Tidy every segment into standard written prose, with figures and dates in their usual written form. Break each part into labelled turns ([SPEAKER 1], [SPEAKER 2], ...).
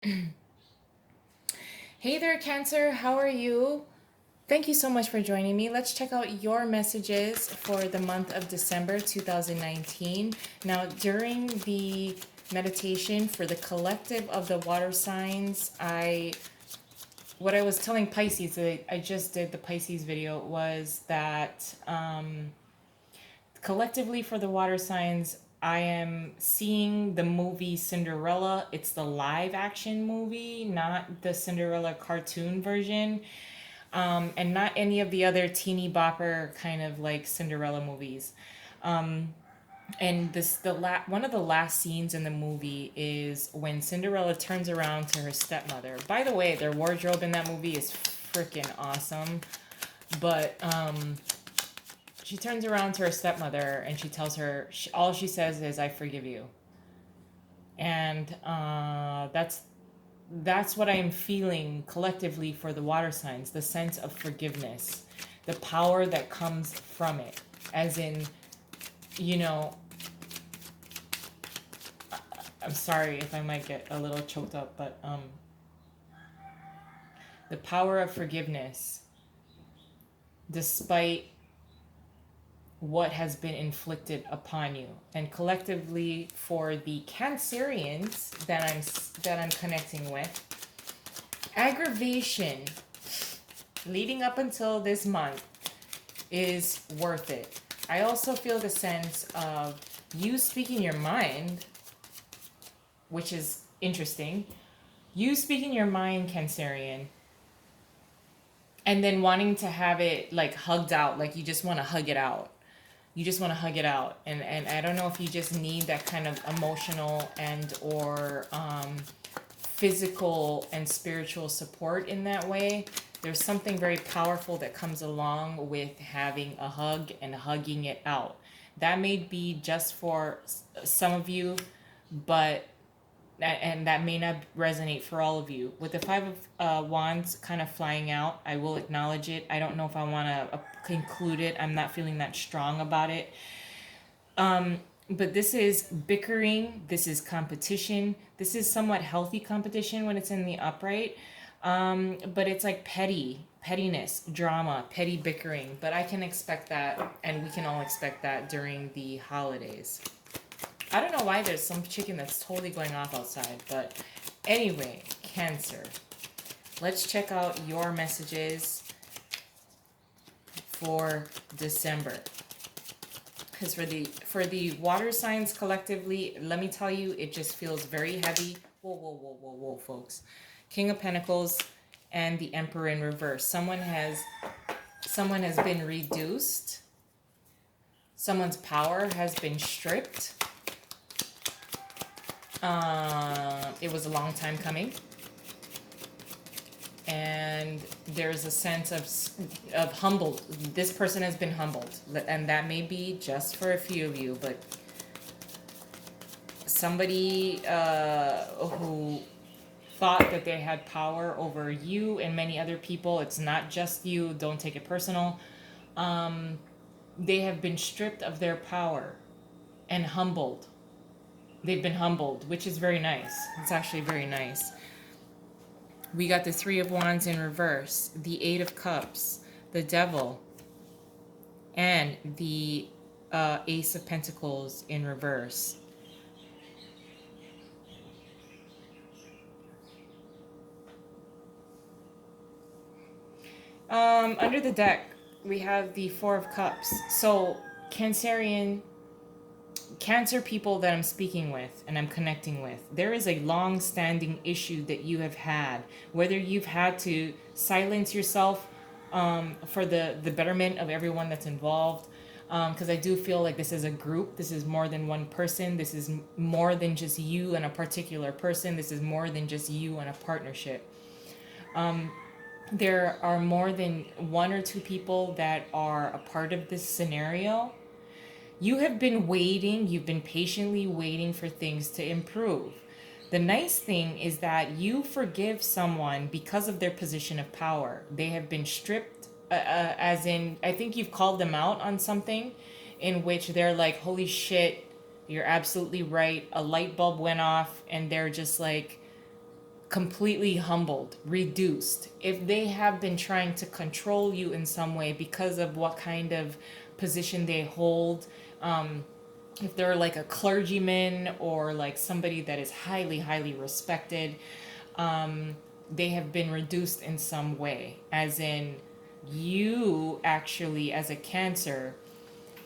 [SPEAKER 1] Hey there, Cancer. How are you? Thank you so much for joining me. Let's check out your messages for the month of December 2019. Now, during the meditation for the collective of the water signs, what I was telling Pisces, I just did the Pisces video, was that collectively for the water signs, I am seeing the movie Cinderella. It's the live action movie, not the Cinderella cartoon version, and not any of the other teeny bopper kind of like Cinderella movies. And one of the last scenes in the movie is when Cinderella turns around to her stepmother. By the way, their wardrobe in that movie is freaking awesome. But she turns around to her stepmother and she tells her, all she says is, "I forgive you." And that's what I am feeling collectively for the water signs, the sense of forgiveness, the power that comes from it. As in, you know, I'm sorry if I might get a little choked up, but the power of forgiveness, despite what has been inflicted upon you. And collectively for the Cancerians that I'm connecting with, aggravation leading up until this month is worth it. I also feel the sense of you speaking your mind, which is interesting. You speaking your mind, Cancerian, and then wanting to have it like hugged out, like you just want to hug it out. You just want to hug it out, and I don't know if you just need that kind of emotional and or physical and spiritual support in that way. There's something very powerful that comes along with having a hug and hugging it out. That may be just for some of you, but and that may not resonate for all of you. With the Five of Wands kind of flying out, I will acknowledge it. I don't know if I want to conclude it. I'm not feeling that strong about it. But this is bickering. This is competition. This is somewhat healthy competition when it's in the upright. But it's like pettiness, drama, petty bickering. But I can expect that, and we can all expect that during the holidays. I don't know why there's some chicken that's totally going off outside, but anyway, Cancer. Let's check out your messages for December. Because for the water signs collectively, let me tell you, it just feels very heavy. Whoa, whoa, whoa, whoa, whoa, folks. King of Pentacles and the Emperor in reverse. Someone has been reduced. Someone's power has been stripped. It was a long time coming, and there's a sense of humbled. This person has been humbled, and that may be just for a few of you, but somebody who thought that they had power over you and many other people. It's not just you. Don't take it personal. They have been stripped of their power and humbled. They've been humbled, which is very nice. It's actually very nice. We got the Three of Wands in reverse, the Eight of Cups, the Devil, and the Ace of Pentacles in reverse. Under the deck, we have the Four of Cups. So, Cancer people that I'm speaking with and I'm connecting with, there is a long-standing issue that you have had, whether you've had to silence yourself for the betterment of everyone that's involved, because I do feel like this is a group. This is more than one person. This is more than just you and a particular person. This is more than just you and a partnership. There are more than one or two people that are a part of this scenario. You have been waiting, you've been patiently waiting for things to improve. The nice thing is that you forgive someone because of their position of power. They have been stripped, as in, I think you've called them out on something in which they're like, holy shit, you're absolutely right. A light bulb went off, and they're just like, completely humbled, reduced, if they have been trying to control you in some way because of what kind of position they hold, if they're like a clergyman or like somebody that is highly respected, they have been reduced in some way, as in you actually as a Cancer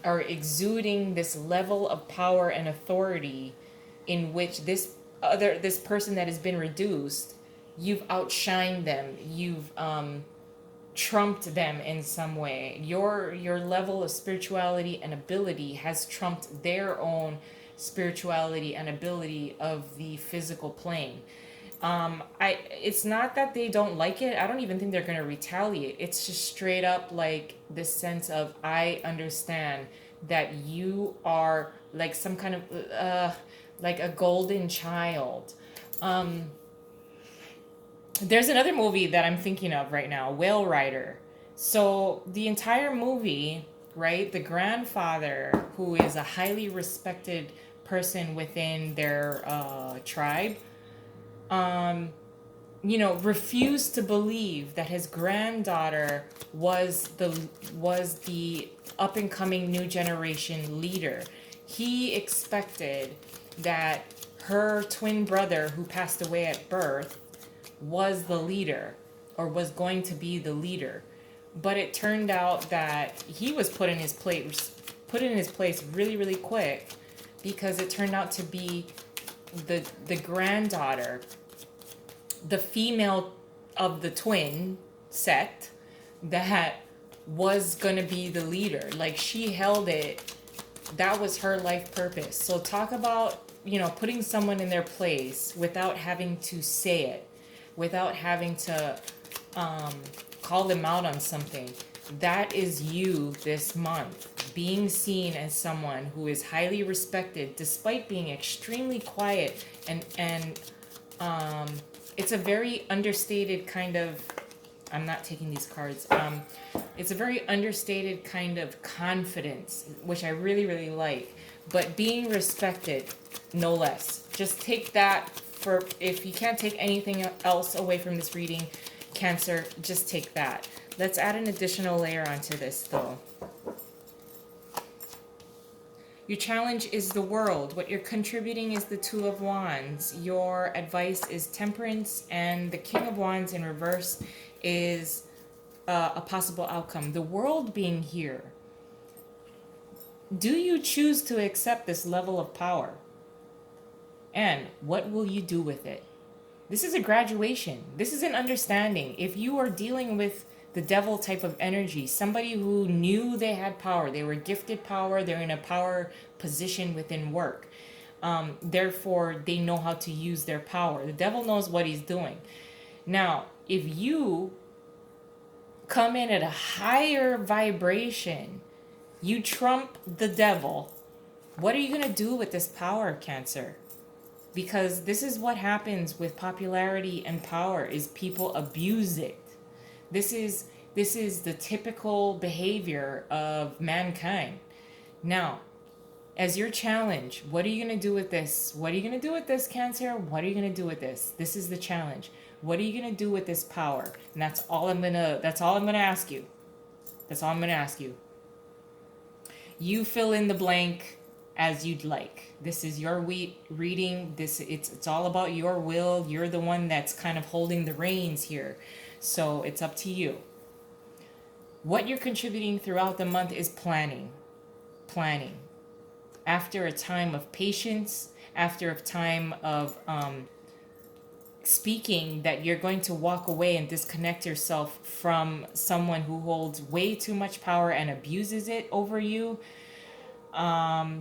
[SPEAKER 1] are exuding this level of power and authority in which this person that has been reduced, you've outshined them, you've trumped them in some way. Your level of spirituality and ability has trumped their own spirituality and ability of the physical plane. It's not that they don't like it. I don't even think they're gonna retaliate. It's just straight up like this sense of, I understand that you are like some kind of like a golden child. There's another movie that I'm thinking of right now, Whale Rider. So the entire movie, right? The grandfather, who is a highly respected person within their tribe, refused to believe that his granddaughter was the up and coming new generation leader. He expected that her twin brother, who passed away at birth, was the leader or was going to be the leader. But it turned out that he was put in his place really quick, because it turned out to be the granddaughter, the female of the twin sect, that was gonna be the leader. Like, she held it. That was her life purpose. So talk about, putting someone in their place without having to say it, without having to call them out on something. That is you this month, being seen as someone who is highly respected despite being extremely quiet, and it's a very understated kind of, I'm not taking these cards. It's a very understated kind of confidence, which I really like. But being respected, no less. Just take that for, if you can't take anything else away from this reading, Cancer, just take that. Let's add an additional layer onto this, though. Your challenge is the world. What you're contributing is the Two of Wands. Your advice is Temperance, and the King of Wands in reverse is a possible outcome. The world being here. Do you choose to accept this level of power? And what will you do with it? This is a graduation. This is an understanding. If you are dealing with the devil type of energy, somebody who knew they had power, they were gifted power, they're in a power position within work. Therefore, they know how to use their power. The devil knows what he's doing. Now, if you come in at a higher vibration, you trump the devil, what are you going to do with this power, Cancer? Because this is what happens with popularity and power, is people abuse it. This is the typical behavior of mankind. Now, as your challenge, what are you going to do with this? What are you going to do with this, Cancer? What are you going to do with this? This is the challenge. What are you going to do with this power? And that's all I'm going to ask you. That's all I'm going to ask you. You fill in the blank as you'd like. This is your reading. It's all about your will. You're the one that's kind of holding the reins here. So it's up to you. What you're contributing throughout the month is planning. Planning. After a time of patience, after a time of speaking, that you're going to walk away and disconnect yourself from someone who holds way too much power and abuses it over you.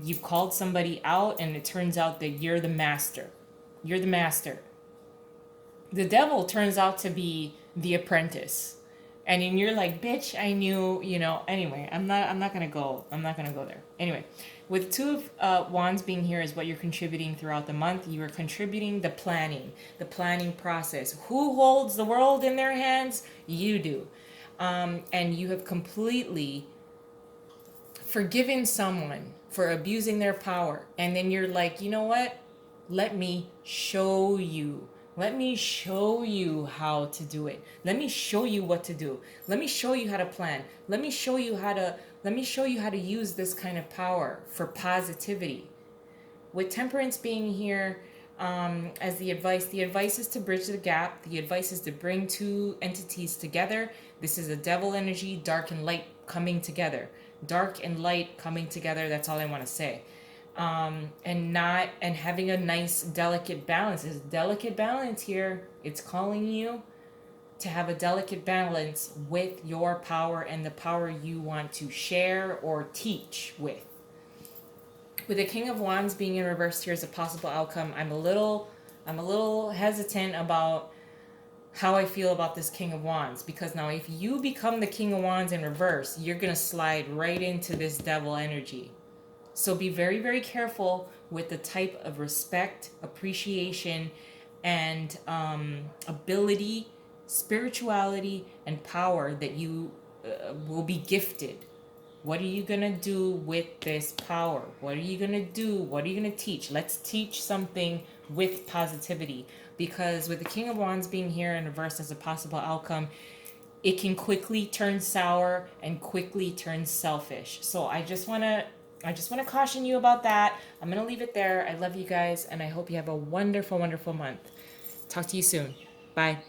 [SPEAKER 1] You've called somebody out, and it turns out that you're the master. You're the master. The devil turns out to be the apprentice. And then you're like, bitch, I knew, anyway, I'm not gonna go there. Anyway, with Two of Wands being here is what you're contributing throughout the month. You are contributing the planning process. Who holds the world in their hands? You do. And you have completely forgiven someone for abusing their power. And then you're like, you know what? Let me show you Let me show you how to do it. Let me show you what to do. Let me show you how to plan. Let me show you how to use this kind of power for positivity. With temperance being here as the advice is to bridge the gap. The advice is to bring two entities together. This is a devil energy, dark and light coming together. Dark and light coming together. That's all I want to say. And having a nice delicate balance. There's delicate balance here. It's calling you to have a delicate balance with your power and the power you want to share or teach with. With the King of Wands being in reverse here as a possible outcome, I'm a little hesitant about how I feel about this King of Wands, because now if you become the King of Wands in reverse, you're going to slide right into this devil energy. So be very, very careful with the type of respect, appreciation, and ability, spirituality, and power that you will be gifted. What are you going to do with this power? What are you going to do? What are you going to teach? Let's teach something with positivity. Because with the King of Wands being here in reverse as a possible outcome, it can quickly turn sour and quickly turn selfish. So I just want to caution you about that. I'm going to leave it there. I love you guys, and I hope you have a wonderful, wonderful month. Talk to you soon. Bye.